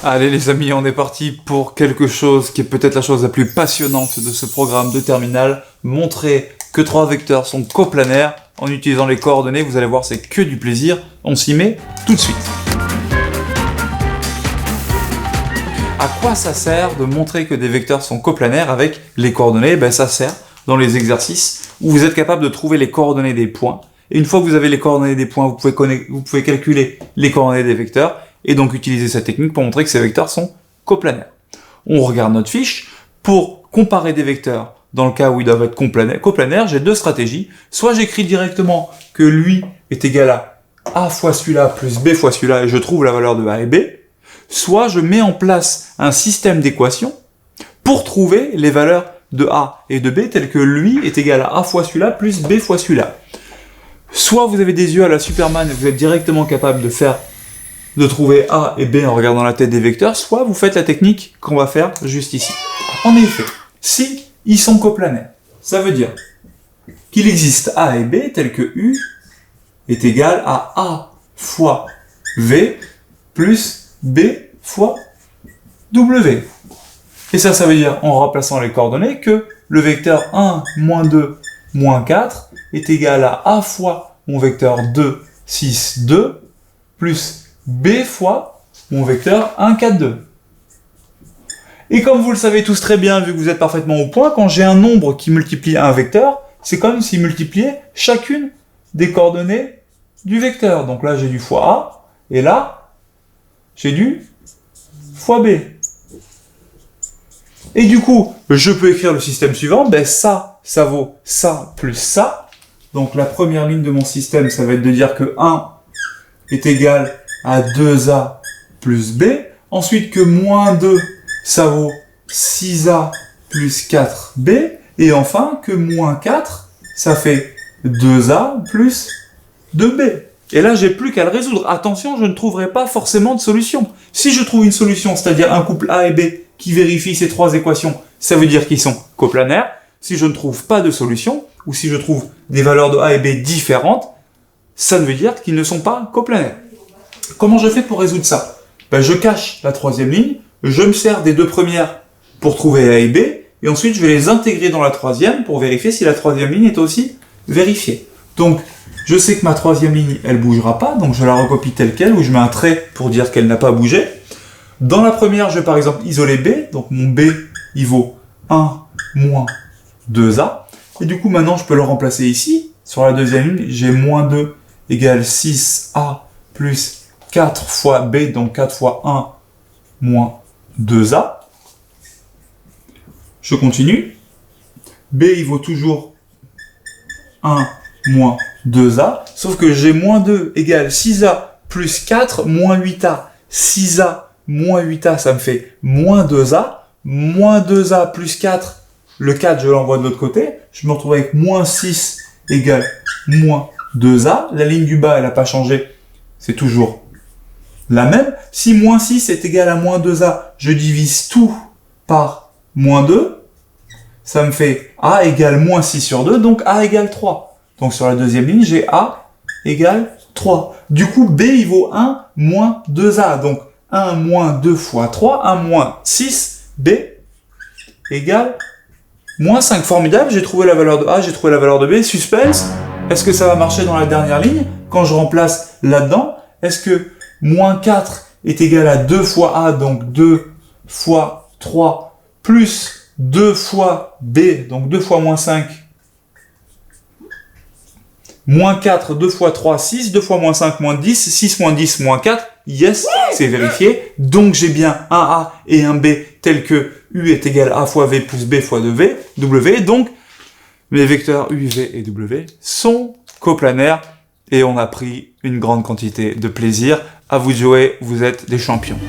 Allez les amis, on est parti pour quelque chose qui est peut-être la chose la plus passionnante de ce programme de terminale. Montrer que 3 vecteurs sont coplanaires en utilisant les coordonnées. Vous allez voir, c'est que du plaisir. On s'y met tout de suite. À quoi ça sert de montrer que des vecteurs sont coplanaires avec les coordonnées? Ça sert dans les exercices où vous êtes capable de trouver les coordonnées des points. Et une fois que vous avez les coordonnées des points, vous pouvez calculer les coordonnées des vecteurs et donc utiliser cette technique pour montrer que ces vecteurs sont coplanaires. On regarde notre fiche. Pour comparer des vecteurs, dans le cas où ils doivent être coplanaires, j'ai 2 stratégies. Soit j'écris directement que lui est égal à A fois celui-là plus B fois celui-là et je trouve la valeur de A et B. Soit je mets en place un système d'équations pour trouver les valeurs de A et de B telles que lui est égal à A fois celui-là plus B fois celui-là. Soit vous avez des yeux à la Superman et vous êtes directement capable de trouver A et B en regardant la tête des vecteurs, soit vous faites la technique qu'on va faire juste ici. En effet, si ils sont coplanaires, ça veut dire qu'il existe A et B tels que U est égal à A fois V plus B fois W. Et ça veut dire, en remplaçant les coordonnées, que le vecteur 1, moins 2, moins 4 est égal à A fois mon vecteur 2, 6, 2, plus B fois mon vecteur 1, 4, 2. Et comme vous le savez tous très bien, vu que vous êtes parfaitement au point, quand j'ai un nombre qui multiplie un vecteur, c'est comme s'il multipliait chacune des coordonnées du vecteur. Donc là, j'ai du fois A, et là, j'ai du fois B. Et du coup, je peux écrire le système suivant, ça vaut ça plus ça. Donc la première ligne de mon système, ça va être de dire que 1 est égal à 2A plus B. Ensuite que moins 2, ça vaut 6A plus 4B. Et enfin que moins 4, ça fait 2A plus 2B. Et là, j'ai plus qu'à le résoudre. Attention, je ne trouverai pas forcément de solution. Si je trouve une solution, c'est-à-dire un couple A et B qui vérifie ces 3 équations, ça veut dire qu'ils sont coplanaires. Si je ne trouve pas de solution, ou si je trouve des valeurs de A et B différentes, ça veut dire qu'ils ne sont pas coplanaires. Comment je fais pour résoudre ça? Je cache la 3e ligne, je me sers des 2 premières pour trouver A et B, et ensuite je vais les intégrer dans la 3e pour vérifier si la 3e ligne est aussi vérifiée. Donc, je sais que ma 3e ligne, elle bougera pas, donc je la recopie telle quelle, ou je mets un trait pour dire qu'elle n'a pas bougé. Dans la première, je vais par exemple isoler B, donc mon B, il vaut 1 moins 2A, et du coup maintenant je peux le remplacer ici. Sur la 2e ligne, j'ai moins 2 égale 6A plus 4 fois B, donc 4 fois 1 moins 2A. Je continue. B, il vaut toujours 1 moins 2A, sauf que j'ai moins 2 égale 6A plus 4 moins 8A. 6A moins 8A, ça me fait moins 2A. Moins 2A plus 4, le 4, je l'envoie de l'autre côté. Je me retrouve avec moins 6 égale moins 2A. La ligne du bas, elle n'a pas changé. C'est toujours la même. Si moins 6 est égal à moins 2A, je divise tout par moins 2. Ça me fait A égale moins 6 sur 2, donc A égale 3. Donc sur la 2e ligne, j'ai A égale 3. Du coup, B, il vaut 1 moins 2A. Donc 1 moins 2 fois 3, 1 moins 6, B égale moins 5. Formidable, j'ai trouvé la valeur de A, j'ai trouvé la valeur de B. Suspense, est-ce que ça va marcher dans la dernière ligne? Quand je remplace là-dedans, est-ce que moins 4 est égal à 2 fois A, donc 2 fois 3, plus 2 fois B, donc 2 fois moins 5, moins 4, 2 fois 3, 6, 2 fois moins 5, moins 10, 6 moins 10, moins 4, yes, c'est vérifié, donc j'ai bien un A et un B tel que U est égal à A fois V plus B fois W, donc mes vecteurs U, V et W sont coplanaires, et on a pris une grande quantité de plaisir. À vous de jouer, vous êtes des champions.